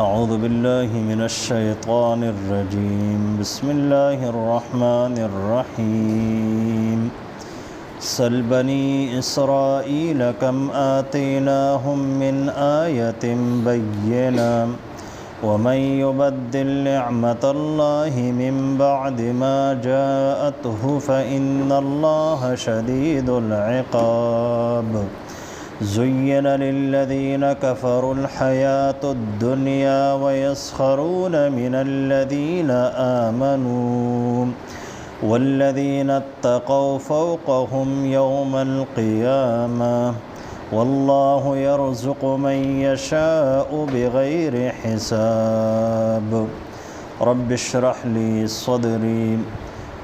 أعوذ بالله من الشيطان الرجيم بسم الله الرحمن الرحيم سل بني إسرائيل كم آتيناهم من آية بينة ومن يبدل نعمة الله من بعد ما جاءته فإن الله شديد العقاب زين للذين كفروا الحياة الدنيا ويسخرون من الذين آمنوا والذين اتقوا فوقهم يوم القيامة والله يرزق من يشاء بغير حساب رب اشرح لي صدري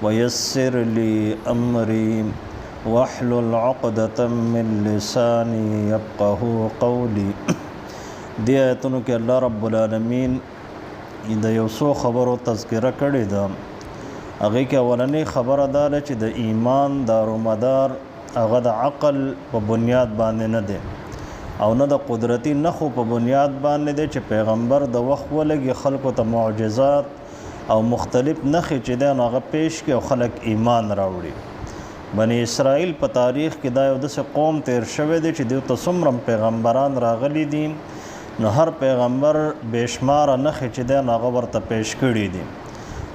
ويسر لي أمري واحلل عقدة من لساني يفقه قولي دی آیتونو کې الله رب العالمین د یو څو خبرو تذکره کړې ده. هغې کې اولنۍ خبره دا ده چې د ایمان دارومدار هغه د عقل په بنیاد باندې نه دی او نه د قدرتي نښو په بنیاد باندې دی چې پیغمبر د وخت ولګي خلکو ته معجزات او مختلف نښې چې دی نو هغه پیش کړي او خلک ایمان راوړي. بنی اسرائیل په تاریخ کې دا یو داسې قوم تیر شوی دی چې دوی ته څومره پیغمبران راغلي دي نو هر پیغمبر بېشماره نښې چې دی نو هغه ورته پیش کړي دي.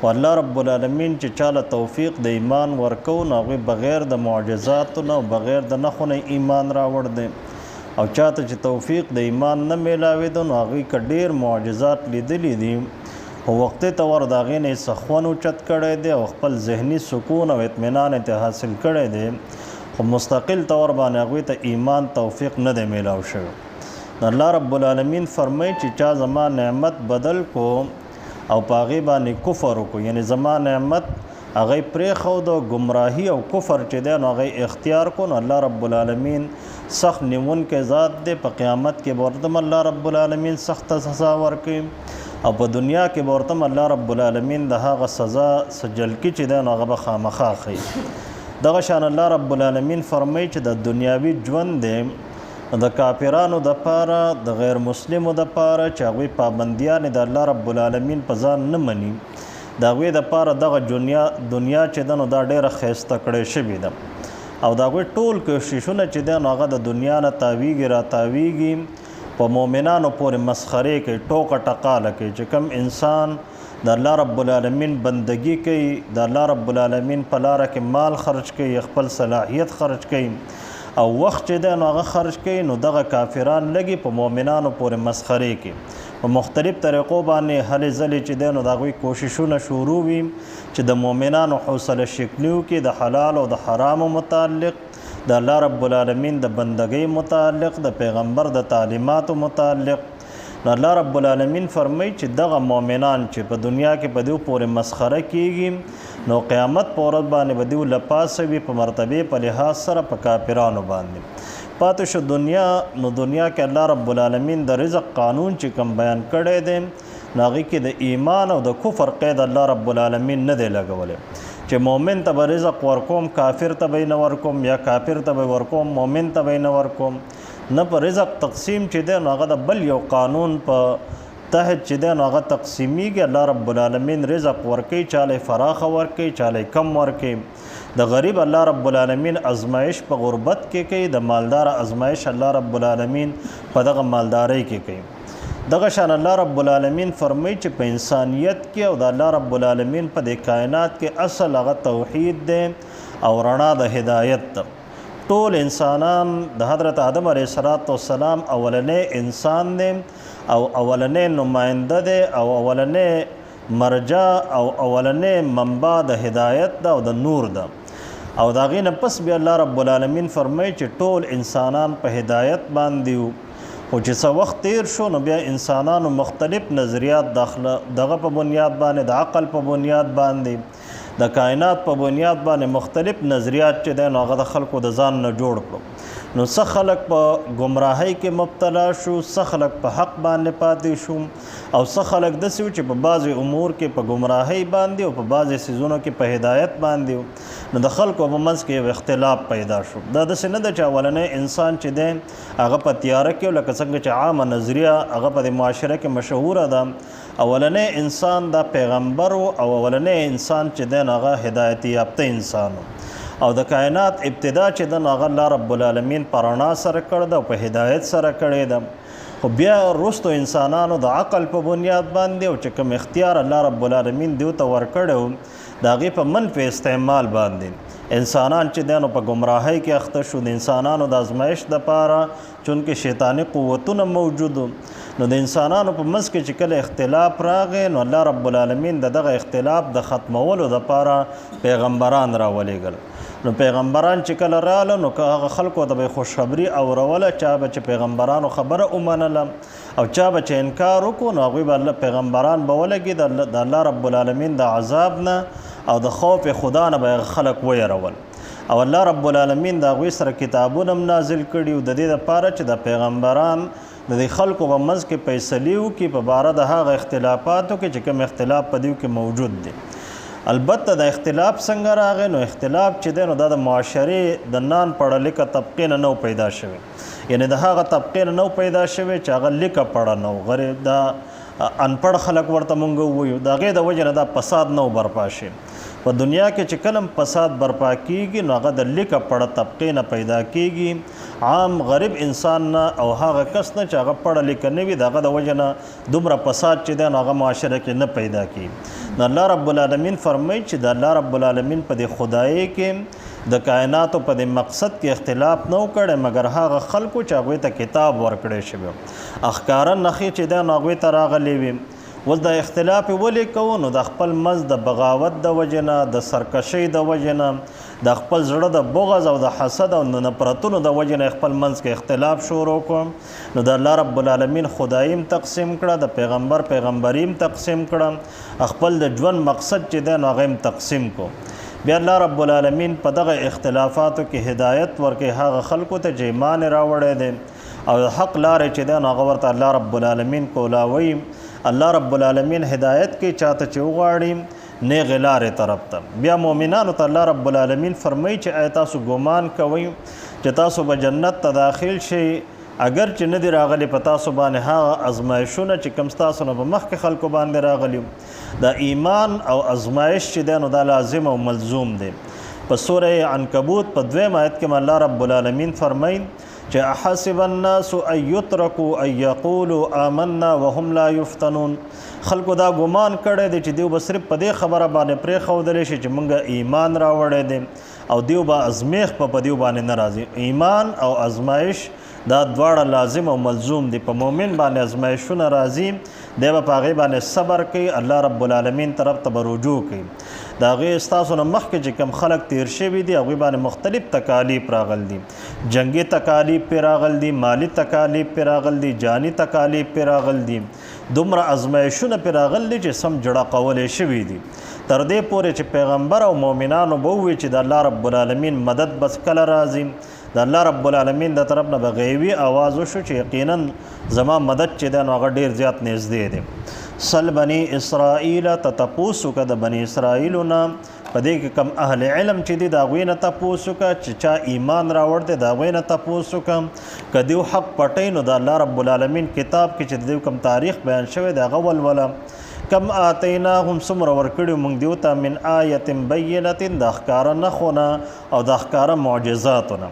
خو الله رب العالمین چې چاله توفیق د ایمان ورکو نو هغوی بغیر د معجزاتو نه او بغیر د نښو نه ایمان راوړ دی او چاته چې توفیق د ایمان نه میلاوېده نو هغوی که ډېر معجزات لیدلي دي خو وقتی طور د هغې نه یې سخون اوچت کړی دی او خپل ذهني سکون او اطمینان یې حاصل کړی دی خو مستقل طور باندې هغوی ته ایمان توفیق نه دی میلاو شوی. الله رب العالمین فرمایي چې چا زما نعمت بدل کو او په هغې باندې کفر وکړو یعنی زما نعمت هغې پرېښود او ګمراهي او کفر چې دی نو هغې اختیار کو نو الله رب العالمین سخت نیونکی ذات دی. په قیامت کې به ورته الله رب العالمین سخته سزا ورکوي او په دنیا کې به ورته الله رب العالمین د هغه سزا سجلکي چې دی نو هغه به خامخا ښیي. دغه شان الله رب العالمین فرمایي چې د دنیاوي ژوند دی د کافرانو دپاره د غیر مسلمو دپاره چې هغوی پابندیانې د الله رب العالمین په ځان نه مني د هغوی دپاره دغه دنیا چې ده نو دا ډېره ښایسته کړې شوې ده او د هغوی ټول کوششونه چې دی نو هغه د دنیا نه تاویږي راتاویږي په مؤمنانو پورې مسخرې کوي ټوکه ټقاله کوي چې کوم انسان د الله رب العالمین بندگی کوي د الله رب العالمین په لاره کې مال خرج کوي خپل صلاحیت خرج کوي او وخت چې دی نو هغه خرج کوي نو دغه کافران لږې په مؤمنانو پورې مسخرې کوي په مختلف طریقو باندې هلې ځلې چې دی نو د هغوی کوششونه شروع وي چې د مؤمنانو حوصله شکني وکړي د حلال او د حرامو متعلق د الله رب العالمین د بندګۍ متعلق د پیغمبر د تعلیماتو متعلق. نو الله رب العالمین فرمایي چې دغه مؤمنان چې په دنیا کې په دوی پورې مسخره کیږي نو قیامت په ورځ باندې به دوی له پاسه وي په مرتبې په لحاظ سره په کافرانو باندې پاتې شو دنیا. نو دنیا کې الله رب العالمین د رزق قانون چې کوم بیان کړی دی نو هغې کې د ایمان او د کفر قید الله رب العالمین نه دی لګولی چې مؤمن ته به رزق ورکوم کافر ته به یې نه ورکوم یا کافر ته به ورکوم مؤمن ته به یې نه ورکوم نه. په رزق تقسیم چې دی نو هغه د بل یو قانون په تحت چې دی نو هغه تقسیمیږي. الله رب العالمین رزق ورکوي چاله یې فراخه ورکوي چاله یې کم ورکوي. د غریب الله رب العالمین ازمایش په غربت کې کوي د مالدار ازمایش الله رب العالمین په دغه مالدارۍ کې کوي. دغه شان الله رب العالمین فرمایي چې په انسانیت کې او د الله رب العالمین په دې کائنات کې اصل هغه توحید دی او رڼا د هدایت ده. ټول انسانان د حضرت آدم علیه السلام اولنی انسان دی او اولنی نماینده دی او اولنی مرجع او اولنی منبع د هدایت ده او د نور ده او د هغې نه پس بیا الله رب العالمین فرمایي چې ټول انسانان په هدایت باندې وو خو چې څه وخت تیر شو نو بیا انسانانو مختلف نظریات دغه په بنیاد باندې د عقل په بنیاد باندې د کائنات په بنیاد باندې مختلف نظریات چې دی نو هغه د خلکو د ځان نه جوړ کړو. نو څه خلک په ګمراهۍ کې مبتلا شو، څه خلک په حق باندې پاتې شو، او څه خلک داسې وو چې په بعضې امور کې په ګمراهۍ باندې او په بعضې څیزونو کې په هدایت باندې وو. نو د خلکو په منځ کې یو اختلاف پیدا شو. دا داسې نه ده چې اولنی انسان چې دی هغه په تیاره کې لکه څنګه چې عامه نظریه هغه په د معاشره کې مشهوره ده. اولنی انسان دا پیغمبر و او اولنی انسان چې دی هغه هدایت یافته انسان و، او د کائنات ابتدا چې د هغه الله رب العالمین په رڼا سره کړې ده او په هدایت سره کړې ده. خو بیا وروستو انسانانو د عقل په بنیاد باندې او چې کوم اختیار الله رب العالمین دیو ته ورکړی و د هغې په منفي استعمال باندې انسانان چې دی نو په ګمراهۍ کې اخته شو. د انسانانو د ازمایش دپاره چونکې شیطاني قوتونه موجود و، نو د انسانانو په منځ کې چې کله اختلاف راغی نو الله رب العالمین د دغه اختلاف د ختمولو دپاره پیغمبران راولېږل. نو پیغمبران چې کله راله نو که هغه خلکو ته به خوشخبري اوروله، چا به چې پیغمبرانو خبره ومنله او چا به چې انکار وکړو نو هغوی به پیغمبران به ولګي د الله رب العالمین د عذاب نه او د خوف خدا نه به خلک ویرول. او الله رب العالمین د هغوی سره کتابونه هم نازل کړي و د دې دپاره چې د پیغمبران د دې خلکو په منځ کې فیصلې وکړي په باره د هغه اختلافاتو کې چې کوم اختلاف په دیو کې موجود دی. البته د اختلاف څنګه راغی نو اختلاف چې دی نو دا د معاشرې د نان پړه لیکه طبقې نه نو پیدا شوی، یعنی د هغه طبقې نه نو پیدا شوی چې هغه لیکه پړه نه و، غریب دا انپړ خلک ورته مونږ ووایو، د هغې د وجې نه دا فساد نه و برپا شي. په دنیا کې چې کلم فساد برپا کیږي نو هغه د لیکه پړه طبقې نه پیدا کیږي، عام غریب انسان نه او هغه کس نه چې هغه پړه لیکه نه وي د هغه د وجې نه دومره فساد چې دی نو هغه معاشره کې نه پیدا کیږي. نو الله رب العالمین فرمایي چې د الله رب العالمین په دې خدایۍ کې د کائناتو په دې مقصد کې اختلاف نه و کړی مګر هغه خلکو چې هغوی ته کتاب ورکړی شوی، اخکاره نښې چې دی نو هغوی ته راغلی وي. اوس د اختلاف ولې کوو نو د خپل منځ د بغاوت د وجې نه، د سرکشۍ د وجې نه، د خپل زړه د بغض او د حسد او د نفرتونو د وجې نه خپل منځ کې اختلاف شروع کړو. نو د الله رب العالمین خداییم تقسیم کړه، د پیغمبریم تقسیم کړه، خپل د ژوند مقصد چې دی نو هغه هم تقسیم کو. بیا الله رب العالمین په دغه اختلافاتو کې هدایت ورکړي هغه خلکو ته چې ایمان یې راوړی دی او حق لارې چې دی نو هغه ورته الله رب العالمین کولاوي. الله رب العالمین هدایت کې چاته چې وغواړي نیغې لارې طرف ته. بیا مؤمنانو ته الله رب العالمین فرمایي چې آیا تاسو ګمان کوئ چې تاسو به جنت ته داخل شئ اگر چې نه دي راغلي په تاسو باندې هغه ازمایشونه چې کوم ستاسو نه به مخکې خلکو باندې راغلي. د ایمان او ازمایش چې دی نو دا لازم او ملزوم دی. په سوره عنکبوت په 2 آیت کې الله رب العالمین فرمایي چې احسب الناس ان یترکوا ان یقولوا آمنا وهم لا یفتنون. خلکو دا ګمان کړی دی چې دیو به صرف په دې خبره باندې پرېښودلی شي چې موږ ایمان راوړی دی او دیو به ازمیخ په دیو باندې نه راځي. ایمان او ازمایش دا دواړه لازم او ملزوم دي. په مؤمن باندې ازمایشونه راځي، دی به په هغې باندې صبر کوي، الله رب العالمین طرف ته به رجوع کوي. د هغې ستاسو نه مخکې چې کوم خلک تیر شوي دي هغوی باندې مختلف تکالیف راغل دي، جنگي تکالیف پرې راغل دي، مالی تکالیف پرې راغل دي، جانی تکالیف پرې راغل دي، دومره ازمایشونه پرې راغل دي چې سم جړه قولی شوي دي. تر دې پورې چې پیغمبر او مؤمنانو به ووایي چې د الله رب العالمین مدد بس کله راځي، د الله رب العالمین د طرف نه به غیبي آواز وشو چې یقینا زما مدد چې دی نو هغه ډېر زیات نږدې دی. سل بني اسرائیل ته تپوس وکړه د بني اسرائیلو نه، په دې کې کم اهل علم چې دي د هغوی نه تپوس وکړه، چې چا ایمان راوړ دی د هغوی نه تپوس وکړه. که دیو حق پټوي نو د الله رب العالمین کتاب کې چې د دیو کم تاریخ بیان شوی دی هغه ولوله. کم آتیناهم څومره ورکړي موږ دیو ته من آیة بینة د ښکاره نښونه او د ښکاره معجزاتو نه.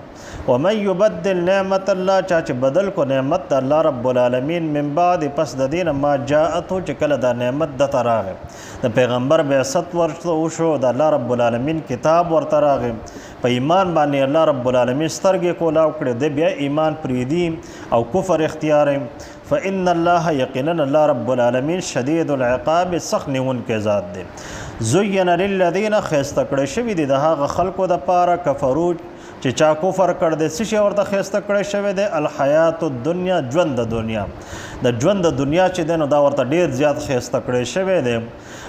ومن یبدل نعمت الله چا چې بدل کو نعمت د الله رب العالمین من بعد پس د دین ما جاءته چې کله دا نعمت دته راغی، د پیغمبر بعثت ورته وشو، د الله رب العالمین کتاب ورته راغی، په ایمان باندې الله رب العالمین سترګې کولاو کړې، د بیا ایمان پرېږدي او کفر اختیاروي. فإن الله یقینا الله رب العالمین شدید العقاب سخت نیونکی ذات دی. زین للذین ښایسته کړی شوي دي د هغه خلکو دپاره کفرو چې چا کفر کړ دی. څه شی ورته ښایسته کړی شوی دی؟ الحیات الدنیا، ژوند د دنیا. د ژوند د دنیا چې دی نو دا ورته ډېر زیات ښایسته کړی شوی دی.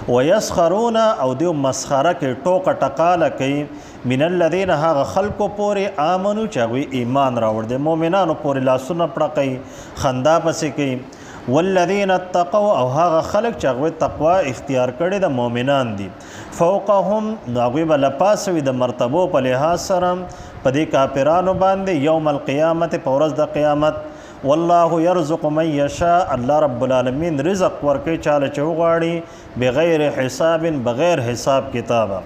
ویسخرونه او دیو مسخره کوي، ټوکه ټقاله کوي من الذین هغه خلکو پورې آمنو چې هغوی ایمان راوړ دی، مؤمنانو پورې لاسونه پړقوي، خندا پسې کوي. والذین اتقوا او هغه خلک چې هغوی تقوا اختیار کړې د مؤمنان دي. فوقهم نو هغوی به لپاسه وي د مرتبو په لحاظ سره په دې کافرانو باندې یوم القیامت په ورځ د قیامت. والله یرزق من یشاء الله رب العالمین رزق ورکوي چاله چې وغواړي بغیر حساب بغیر حساب کتابه.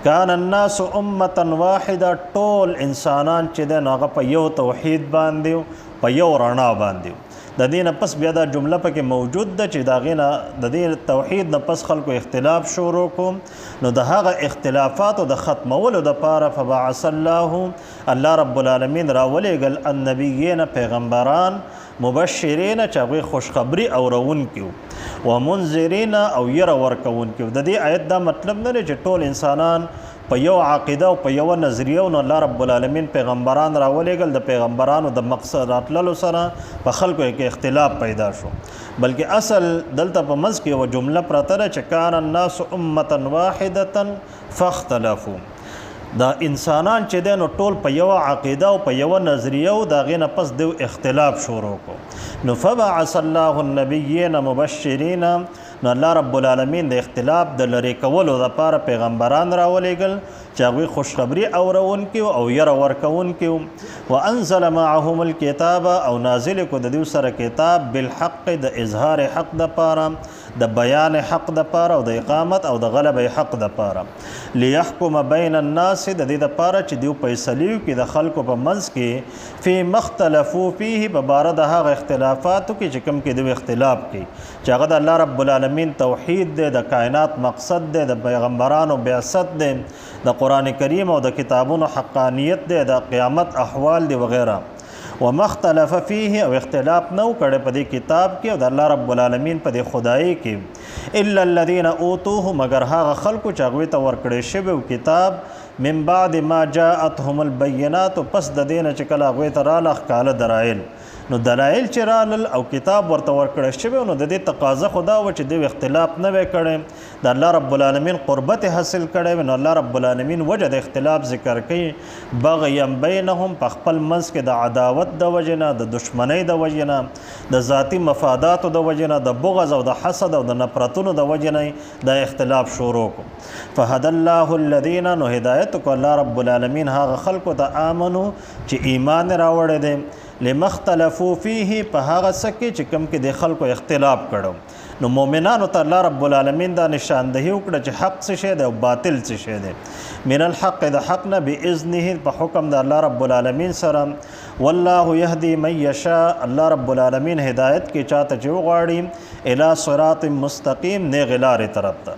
کان الناس امة واحده ټول انسانان چې دی نو هغه په یو توحید باندې په یو رڼا باندې. د دې نه پس بیا دا جمله پکې موجود ده چې د هغې نه د دې توحید نه پس خلکو اختلاف شروع کوم، نو د هغه اختلافاتو د ختمولو دپاره فبعث الله رب العالمین راولېږل النبیین پیغمبران مبشرین چې هغوی خوشخبري اورونکي و منذرین او یره ورکوونکي. د دې آیت دا مطلب نه دی چې ټول انسانان په یو عقیده او په یو نظریه نو الله رب العالمین پیغمبران راولېږل، د پیغمبرانو د مقصد راتللو سره په خلکو کې اختلاف پیدا شو، بلکې اصل دلته په منځ کې یوه جمله پرته ده چې کان الناس امة واحدة فاختلفوا. دا انسانان چې دی نو ټول په یوه عقیده او په یوه نظریه او د هغې نه پس دوی اختلاف شروع کړو. نو فبعث الله النبیین مبشرین، نو الله رب العالمین د اختلاف د لرې کولو دپاره پیغمبران راولېږل چې هغوی خوشخبري اورونکي او یره ورکوونکي وو. وانزل معهم الکتاب او نازل کړو د دوی سره کتاب بالحق د اظهار حق دپاره، د بیان حق دپاره او د اقامت او د غلبې حق دپاره. لیحکم بین الناس د دې دپاره چې دوی فیصلې وکړي د خلکو په منځ کې فی مختلفو فیه په باره د هغه اختلافاتو کې چې کوم کې دوی اختلاف کوي، چې هغه د الله رب العالمین توحید دی، د کائنات مقصد دی، د پیغمبرانو بعثت دی، د قرآن کریم او د کتابونو حقانیت دی، د قیامت احوال دی وغیره. ومختلف فیه او اختلاف نو کړی په دې کتاب کې او د الله رب العالمین په دې خدایي کې الا الذین اوتوه مگر هغه خلکو چې هغوی ته ورکړی شوی کتاب من بعد ما جاءتهم البینات پس د دې نه چې کله هغوی ته راله ښکاله دلایل. نو دلایل چې رالل او کتاب ورته ورکړی شوی نو د دې تقاضه خو دا وه چې دوی اختلاف نه وی کړی، د الله رب العالمین قربت حاصل کړی وي. نو الله رب العالمین وجه د اختلاف ذکر کوي بغیا بینهم په خپل منځ کې د عداوت د وجې نه، د دشمنۍ د وجې نه، د ذاتي مفاداتو د وجې نه، د بغض او د حسد او د نفرتونو د وجې نه د اختلاف شروع کړو. فهد الله الذین نو هدایت کو الله رب العالمین هغه خلکو ته آمنو چې ایمان راوړی دی لمختلفو فیه په هغه څه کې چې کوم کې د خلکو اختلاف کړو. نو مؤمنانو ته الله رب العالمین دا نشاندهي وکړه چې حق څه شی دی او باطل څه شی دی. من الحق د حق نه باذنه په حکم د الله رب العالمین سره. والله یهدی من یشاء الله رب العالمین هدایت کې چاته چې وغواړي الی صراط مستقیم نیغې لارې طرف ته.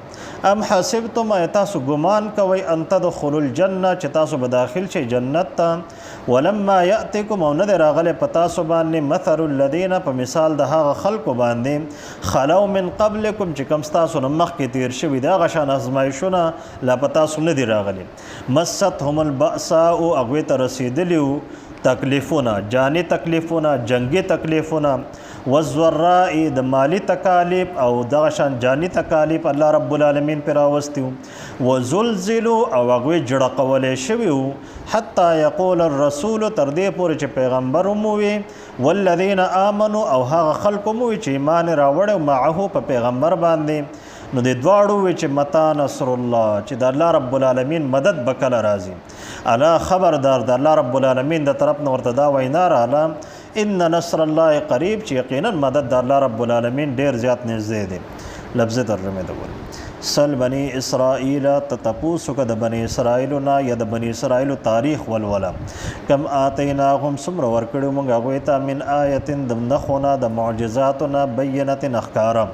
ام حسبتم تاسو ګمان کوئ ان تدخلوا الجنه چې تاسو به داخل شئ جنت ته ولما یأتکم او نه دی راغلی په تاسو باندې مثل الذین په مثال د هغه خلکو باندې خلو من قبلکم چې کوم ستاسو نه مخکې تیر شوي د هغه شان ازمایښونه لا په تاسو نه دي راغلي. مستهم البأساء هغوی ته رسېدلي وو تکلیفونه، جاني تکلیفونه، جنگي تکلیفونه، والضراء د مالی تکالیف او دغه شان جاني تکالیف الله رب العالمین پر راوستي وو. وزلزلوا او هغوی جړه کولی شوي وو حتی یقول الرسول تر دې پورې چې پیغمبر وموي والذین آمنوا او هغه خلک وموي چې ایمان راوړی معه په پیغمبر باندې. نو د دواړو وی چې متا نصر الله چې د الله رب العالمین مدد به کله راځي. الا خبردار د الله رب العالمین د طرف نه ورته دا وینا راغله ان نصر الله قریب چې یقینا مدد د الله رب العالمین ډیر زیات نږدې دی. لفظ ترجمه ده ول سل بنی اسرائیل تتپوسو که د بنی اسرائیلو نه یا د بنی اسرائیلو تاریخ ولوله کم آتیناهم څومره ورکړو موږ هغوی ته من آیتن د نښو نه د معجزاتو نه بینت ښکاره.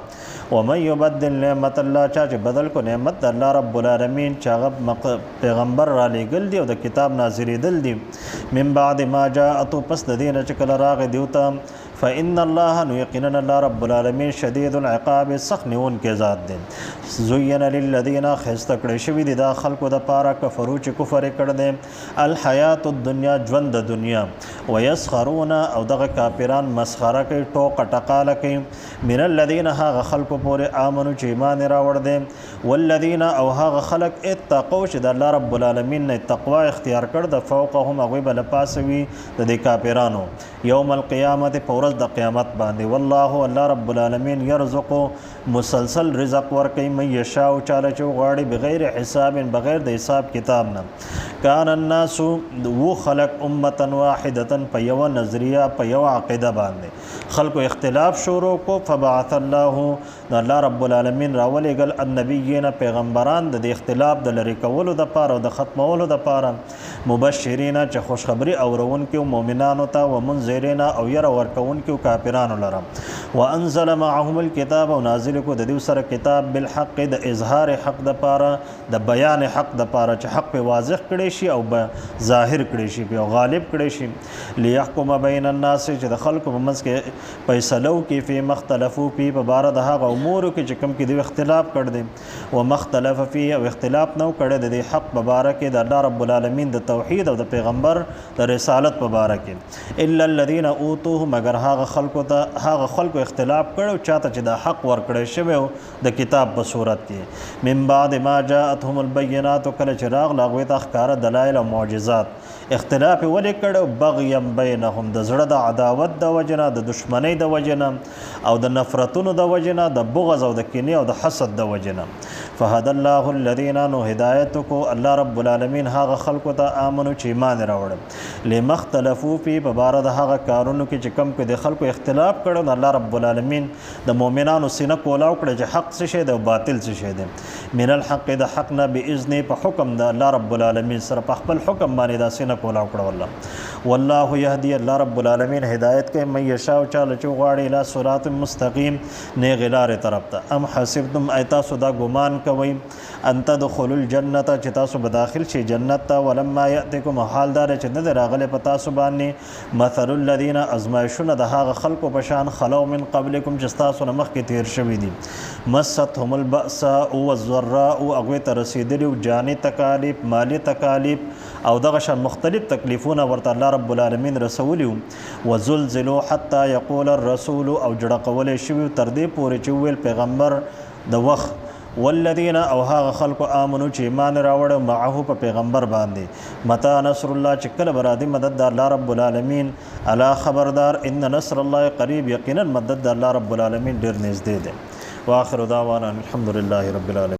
ومن یبدل نعمت الله چا چې بدل کو نعمت د الله رب العالمین چې هغه پیغمبر را لیږل دي او د کتاب نازلېدل دي من بعد ما جاءتو پس د دې نه چې کله راغی دیو ته فإن الله یقینا الله رب العالمین شدید العقاب سخت نیونکی ذات دی. زین للذین خسته کړی شوي دي دا خلکو د پاره کفرو چې کفر یې کړی دی الحیات الدنیا ژوند د دنیا ویسخرون او دغه کافران مسخره کوي ټوکه ټقاله کوي من الذین هغه خلکو پورې آمنو چې ایمان یې راوړ دی والذین او هغه خلک اتقوا چې د الله رب العالمین نه تقوا اختیار کړ د فوقهم هغوی به له پاسه وي د دې کافرانو یوم القیامت په ورځ د قیامت باندې والله الله رب العالمین یرزقو مسلسل رزق ورکوي من یشاء چاله چې وغواړي بغیر حساب بغیر د حساب کتاب نه کان الناس و خلق امه واحده په یوه نظریه په یوه عقیده باندې خلکو اختلاف شروع کو فبعث الله رب العالمین راولېږل النبیین پیغمبران د اختلاف د لرې کولو دپاره او د ختمولو دپاره مبشرین چې خوشخبري اورونکي مؤمنانو ته ومنذرین او یره ورکوونکي کافرانو لره وانزل معهم الکتاب او نازل کو د دې سره کتاب بالحق د اظهار حق دپاره د بیان حق دپاره چې حق په واضح کړي شي او ظاهر کړي شي او غالب کړي شي لیحکم بین الناس چې د خلکو په منځ کې فیصلو کې فی مختلفو فی په باره د هغه امورو کې چې کوم کې د اختلاف کړ دی و مختلف فی او اختلاف نو کړی د حق په باره کې د الله رب العالمین د توحید او د پیغمبر د رسالت په باره کې الا الذین اوتوه مگر هغه خلکو اختلاف کړو چاته چې د حق ورکړی شوی د کتاب په صورت کې من بعد ما جاءتهم البینات کله چې راغله هغوی ته ښکاره دلایل او معجزات اختلاف ولې کړو بغیا بینهم د زړه د عداوت د وجې نه د دشمنۍ د وجې نه او د نفرتونو د وجې نه د بغض او د کینې او د حسد د وجې نه فهدى الله الذین نو هدایت کو الله رب العالمین هغه خلکو ته آمنو چې ایمان راوړل لمختلفو فی په باره د هغه کارونو کې چې کم کې د خلکو اختلاف کړو نو الله رب العالمین د مؤمنانو سینه کولاو کړه چې حق څه شی دی او باطل څه شی دی من الحق د حق نه باذن په حکم د الله رب العالمین سره په خپل حکم باندې دا سینه کولاو کړه والله یهدی الله رب العالمین هدایت کوي من یشاء چاله چې غواړي الی صراط مستقیم نیغې لارې طرف ته ام حسبتم ای تاسو دا ګمان کوئ ان تدخلوا الجنة چې تاسو به داخل شئ جنت ته ولما یأتکم حال دار چې نه دی راغلی په تاسو باندې مثل الذین ازمایشونه د هغه خلکو په شان خلو من قبلکم چې ستاسو نه مخکې تیر شوي دي مستهم البأساء والضراء هغوی ته رسېدلي جاني تکالیف مالی تکالیف او دغه شان مختلف تکلیفونه ورته الله رب العالمین رسولي وزلزلوا حتی یقول الرسول او جړه کولی شوي تر دې پورې چې وویل پیغمبر د وخت والذین او هغه خلکو آمنو چې ایمان راوړ معه په پیغمبر باندې متا نصر الله چې کله به راځي مدد د الله رب العالمین الا خبردار ان نصر الله قریب یقینا مدد د الله رب العالمین ډېر نږدې دی واخر دعوانا الحمد لله رب العالمین